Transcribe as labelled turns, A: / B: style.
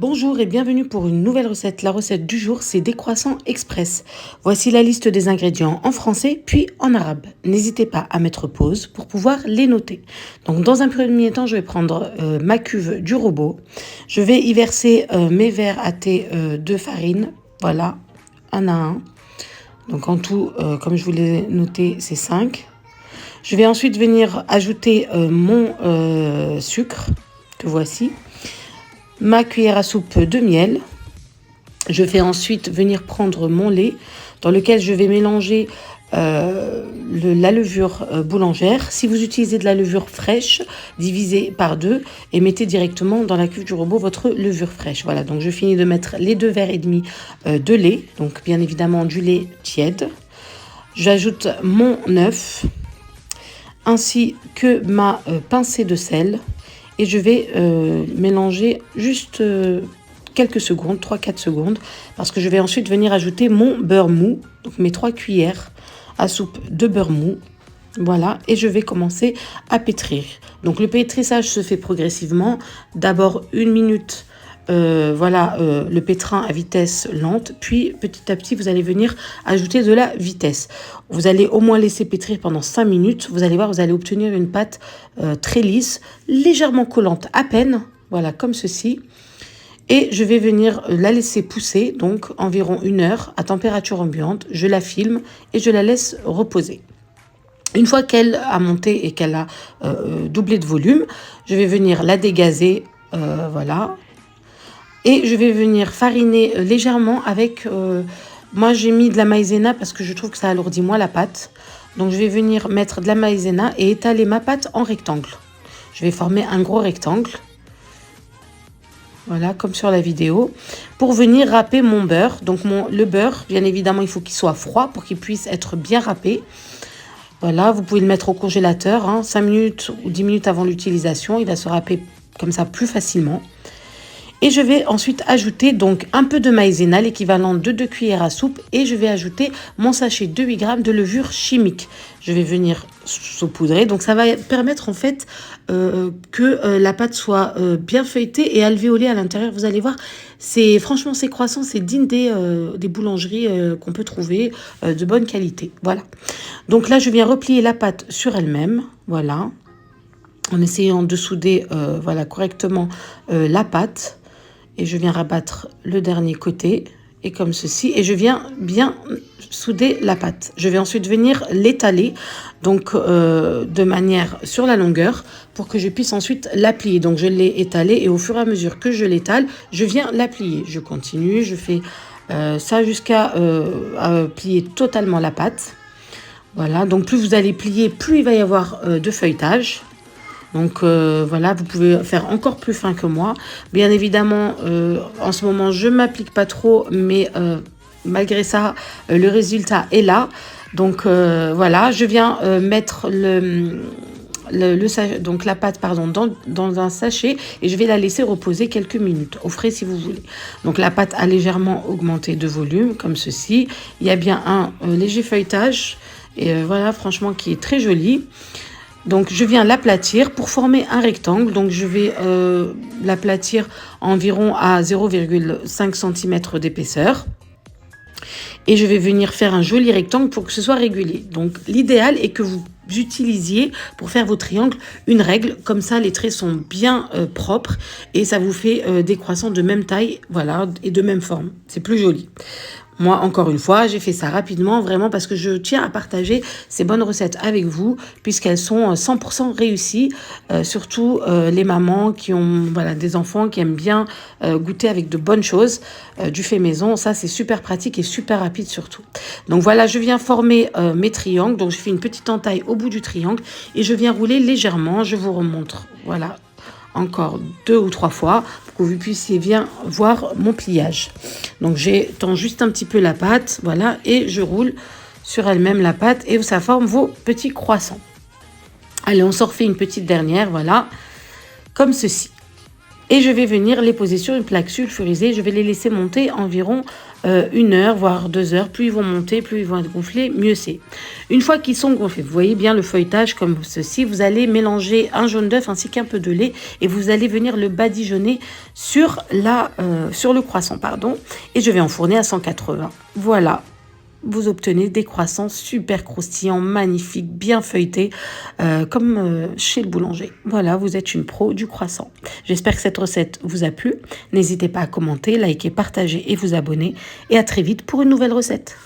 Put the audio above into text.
A: Bonjour et bienvenue pour une nouvelle recette. La recette du jour, c'est des croissants express. Voici la liste des ingrédients en français puis en arabe. N'hésitez pas à mettre pause pour pouvoir les noter. Donc dans un premier temps, je vais prendre ma cuve du robot. Je vais y verser mes verres à thé de farine. Voilà, un à un. Donc en tout, comme je vous l'ai noté, c'est 5. Je vais ensuite venir ajouter mon sucre, que voici. Ma cuillère à soupe de miel. Je vais ensuite venir prendre mon lait dans lequel je vais mélanger la levure boulangère. Si vous utilisez de la levure fraîche, divisez par 2 et mettez directement dans la cuve du robot votre levure fraîche. Voilà, donc je finis de mettre les 2 verres et demi de lait, donc bien évidemment du lait tiède. J'ajoute mon œuf ainsi que ma pincée de sel. Et je vais mélanger juste quelques secondes, 3-4 secondes, parce que je vais ensuite venir ajouter mon beurre mou, donc mes 3 cuillères à soupe de beurre mou. Voilà, et je vais commencer à pétrir. Donc le pétrissage se fait progressivement. D'abord 1 minute, le pétrin à vitesse lente, puis petit à petit vous allez venir ajouter de la vitesse. Vous allez au moins laisser pétrir pendant 5 minutes. Vous allez voir, vous allez obtenir une pâte très lisse, légèrement collante à peine, voilà, comme ceci. Et je vais venir la laisser pousser, donc environ 1 heure à température ambiante. Je la filme et je la laisse reposer. Une fois qu'elle a monté et qu'elle a doublé de volume, je vais venir la dégazer, voilà. Et je vais venir fariner légèrement avec... moi, j'ai mis de la maïzena parce que je trouve que ça alourdit moins la pâte. Donc, je vais venir mettre de la maïzena et étaler ma pâte en rectangle. Je vais former un gros rectangle. Voilà, comme sur la vidéo. Pour venir râper mon beurre. Donc, le beurre, bien évidemment, il faut qu'il soit froid pour qu'il puisse être bien râpé. Voilà, vous pouvez le mettre au congélateur, 5 minutes ou 10 minutes avant l'utilisation. Il va se râper comme ça plus facilement. Et je vais ensuite ajouter donc un peu de maïzena, l'équivalent de 2 cuillères à soupe. Et je vais ajouter mon sachet de 8 grammes de levure chimique. Je vais venir saupoudrer. Donc ça va permettre en fait que la pâte soit bien feuilletée et alvéolée à l'intérieur. Vous allez voir, franchement ces croissants, c'est digne des boulangeries qu'on peut trouver de bonne qualité. Voilà. Donc là, je viens replier la pâte sur elle-même. Voilà. En essayant de souder correctement la pâte. Et je viens rabattre le dernier côté, et comme ceci. Et je viens bien souder la pâte. Je vais ensuite venir l'étaler, donc de manière sur la longueur, pour que je puisse ensuite la plier. Donc je l'ai étalée, et au fur et à mesure que je l'étale, je viens la plier. Je continue, je fais ça jusqu'à plier totalement la pâte. Voilà, donc plus vous allez plier, plus il va y avoir de feuilletage. Donc voilà, vous pouvez faire encore plus fin que moi. Bien évidemment, en ce moment, je ne m'applique pas trop, mais malgré ça, le résultat est là. Donc voilà, je viens mettre donc la pâte dans un sachet et je vais la laisser reposer quelques minutes, au frais si vous voulez. Donc la pâte a légèrement augmenté de volume, comme ceci. Il y a bien un léger feuilletage, et voilà, franchement, qui est très joli. Donc, je viens l'aplatir pour former un rectangle. Donc, je vais l'aplatir environ à 0,5 cm d'épaisseur. Et je vais venir faire un joli rectangle pour que ce soit régulier. Donc, l'idéal est que vous utilisiez, pour faire vos triangles, une règle. Comme ça, les traits sont bien propres et ça vous fait des croissants de même taille, voilà, et de même forme. C'est plus joli. Moi, encore une fois, j'ai fait ça rapidement, vraiment, parce que je tiens à partager ces bonnes recettes avec vous, puisqu'elles sont 100% réussies. Surtout les mamans qui ont des enfants qui aiment bien goûter avec de bonnes choses, du fait maison. Ça, c'est super pratique et super rapide surtout. Donc voilà, je viens former mes triangles. Donc, je fais une petite entaille au bout du triangle et je viens rouler légèrement. Je vous remontre, voilà, encore 2 ou 3 fois pour que vous puissiez bien voir mon pliage. Donc j'étends juste un petit peu la pâte, voilà, et je roule sur elle-même la pâte et ça forme vos petits croissants. Allez, on s'en refait une petite dernière, voilà, comme ceci. Et je vais venir les poser sur une plaque sulfurisée. Je vais les laisser monter environ 1 heure, voire 2 heures. Plus ils vont monter, plus ils vont être gonflés, mieux c'est. Une fois qu'ils sont gonflés, vous voyez bien le feuilletage comme ceci, vous allez mélanger un jaune d'œuf ainsi qu'un peu de lait et vous allez venir le badigeonner sur le croissant, pardon. Et je vais enfourner à 180. Voilà. Vous obtenez des croissants super croustillants, magnifiques, bien feuilletés, comme chez le boulanger. Voilà, vous êtes une pro du croissant. J'espère que cette recette vous a plu. N'hésitez pas à commenter, liker, partager et vous abonner. Et à très vite pour une nouvelle recette.